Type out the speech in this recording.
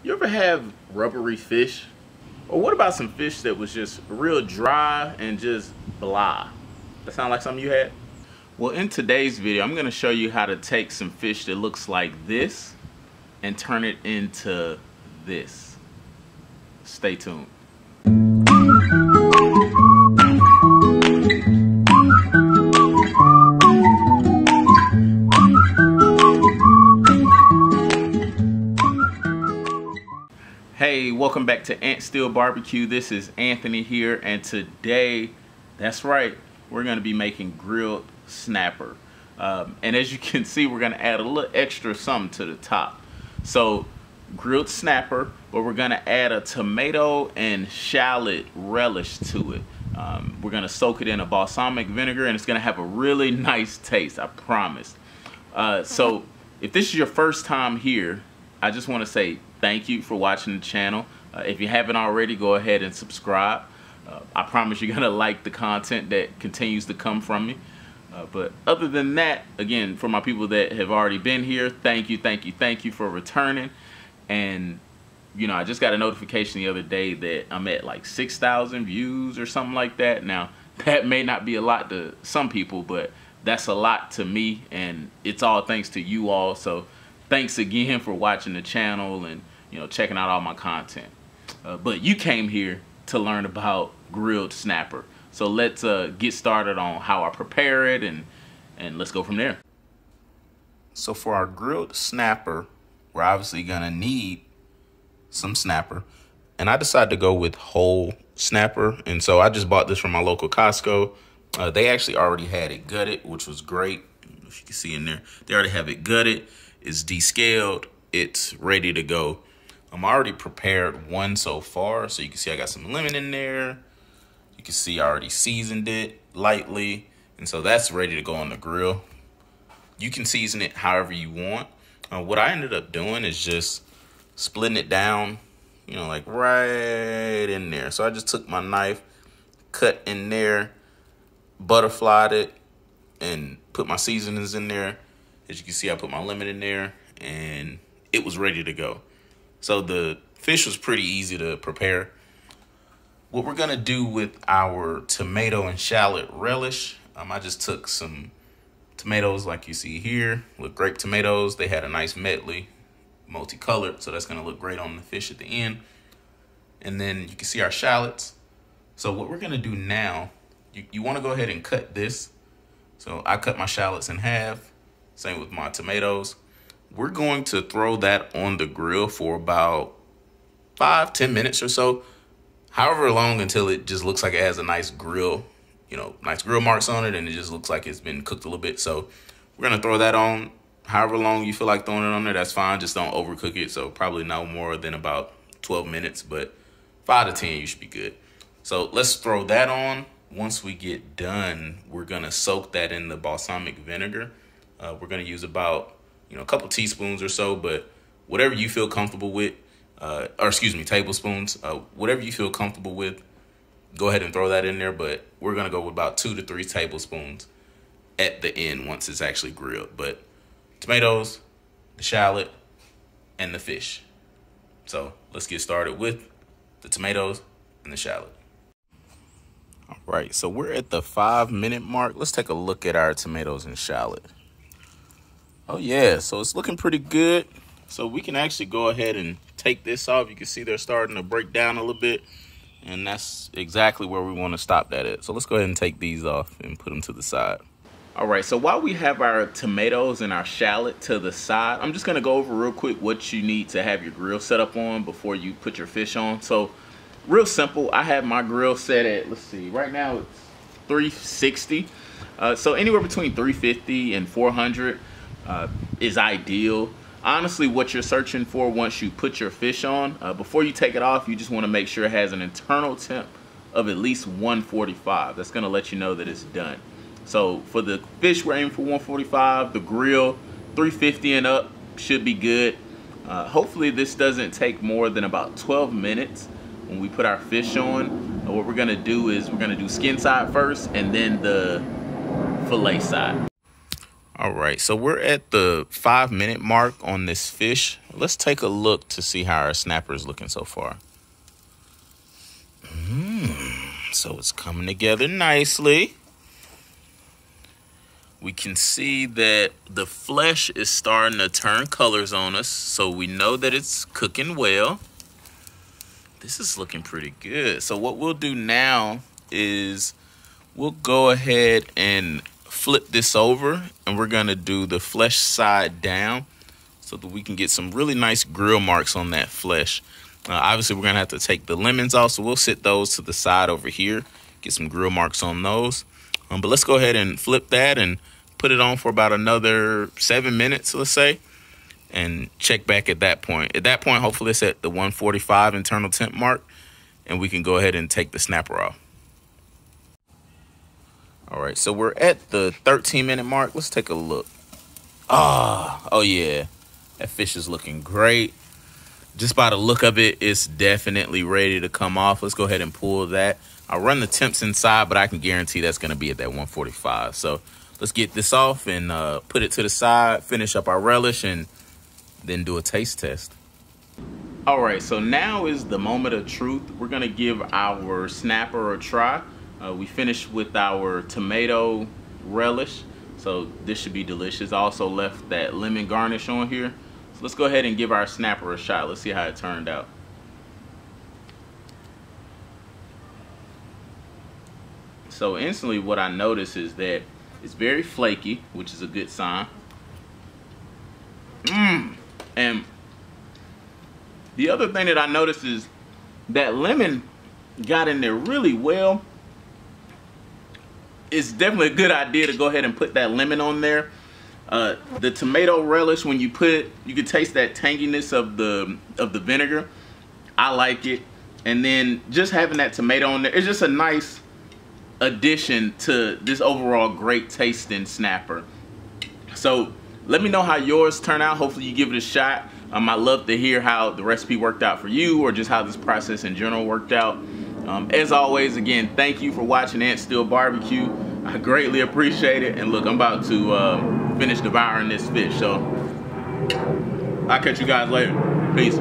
You ever have rubbery fish? Or what about some fish that was just real dry and just blah? That sound like something you had? Well, in today's video, I'm gonna show you how to take some fish that looks like this and turn it into this. Stay tuned. Hey, welcome back to AntStill BBQ. This is Anthony here, and today, that's right, we're gonna be making grilled snapper. And as you can see, we're gonna add a little extra something to the top. So, grilled snapper, but we're gonna add a tomato and shallot relish to it. We're gonna soak it in a balsamic vinegar, and it's gonna have a really nice taste, I promise. So, if this is your first time here, I just wanna say thank you for watching the channel. If you haven't already, go ahead and subscribe. I promise you're gonna like the content that continues to come from me. But other than that, again, for my people that have already been here, thank you for returning. And you know, I just got a notification the other day that I'm at like 6,000 views or something like that. Now, that may not be a lot to some people, but that's a lot to me, and it's all thanks to you all. So thanks again for watching the channel and, you know, checking out all my content. But you came here to learn about grilled snapper. So let's get started on how I prepare it, and let's go from there. So for our grilled snapper, we're obviously gonna need some snapper. And I decided to go with whole snapper. And so I just bought this from my local Costco. They actually already had it gutted, which was great. I don't know if you can see in there. They already have it gutted. It's descaled. It's ready to go. I'm already prepared one so far. So you can see I got some lemon in there. You can see I already seasoned it lightly. And so that's ready to go on the grill. You can season it however you want. What I ended up doing is just splitting it down, you know, like right in there. So I just took my knife, cut in there, butterflied it, and put my seasonings in there. As you can see, I put my lemon in there, and it was ready to go. So the fish was pretty easy to prepare. What we're gonna do with our tomato and shallot relish, I just took some tomatoes like you see here, with grape tomatoes. They had a nice medley, multicolored, so that's gonna look great on the fish at the end. And then you can see our shallots. So what we're gonna do now, you wanna go ahead and cut this. So I cut my shallots in half. Same with my tomatoes. We're going to throw that on the grill for about 5-10 minutes or so. However long, until it just looks like it has a nice grill, you know, nice grill marks on it, and it just looks like it's been cooked a little bit. So we're gonna throw that on. However long you feel like throwing it on there, that's fine. Just don't overcook it. So probably no more than about 12 minutes, but 5 to 10, you should be good. So let's throw that on. Once we get done, we're gonna soak that in the balsamic vinegar. We're gonna use about, you know, a couple teaspoons or so, but whatever you feel comfortable with, or excuse me, tablespoons, whatever you feel comfortable with, go ahead and throw that in there. But we're gonna go with about 2 to 3 tablespoons at the end once it's actually grilled. But tomatoes, the shallot, and the fish. So let's get started with the tomatoes and the shallot. All right, so we're at the 5-minute mark. Let's take a look at our tomatoes and shallot. Oh yeah, so it's looking pretty good. So we can actually go ahead and take this off. You can see they're starting to break down a little bit, and that's exactly where we want to stop that at. So let's go ahead and take these off and put them to the side. All right, so while we have our tomatoes and our shallot to the side, I'm just gonna go over real quick what you need to have your grill set up on before you put your fish on. So real simple, I have my grill set at, let's see, right now it's 360. So anywhere between 350 and 400 is ideal. Honestly, what you're searching for once you put your fish on, before you take it off, you just want to make sure it has an internal temp of at least 145. That's going to let you know that it's done. So for the fish, we're aiming for 145. The grill, 350 and up should be good. Hopefully this doesn't take more than about 12 minutes when we put our fish on. What we're going to do is we're going to do skin side first and then the fillet side. All right, so we're at the 5-minute mark on this fish. Let's take a look to see how our snapper is looking so far. So it's coming together nicely. We can see that the flesh is starting to turn colors on us, so we know that it's cooking well. This is looking pretty good. So what we'll do now is we'll go ahead and flip this over, and we're gonna do the flesh side down so that we can get some really nice grill marks on that flesh. Obviously, we're gonna have to take the lemons off, so we'll sit those to the side over here, get some grill marks on those. But let's go ahead and flip that and put it on for about another 7 minutes, let's say, and check back at that point. At that point, hopefully it's at the 145 internal temp mark, and we can go ahead and take the snapper off. All right, so we're at the 13-minute mark. Let's take a look. Oh yeah, that fish is looking great. Just by the look of it, it's definitely ready to come off. Let's go ahead and pull that. I'll run the temps inside, but I can guarantee that's gonna be at that 145. So let's get this off and put it to the side, finish up our relish, and then do a taste test. All right, so now is the moment of truth. We're gonna give our snapper a try. We finished with our tomato relish, so this should be delicious. I also left that lemon garnish on here. So let's go ahead and give our snapper a shot. Let's see how it turned out. So instantly what I notice is that it's very flaky, which is a good sign. And the other thing that I noticed is that lemon got in there really well. It's definitely a good idea to go ahead and put that lemon on there. The tomato relish, when you put it, you can taste that tanginess of the vinegar. I like it. And then just having that tomato on there, it's just a nice addition to this overall great tasting snapper. So let me know how yours turn out. Hopefully you give it a shot. I'd love to hear how the recipe worked out for you, or just how this process in general worked out. As always, again, thank you for watching AntStill BBQ. I greatly appreciate it. And look, I'm about to finish devouring this fish. So I'll catch you guys later. Peace.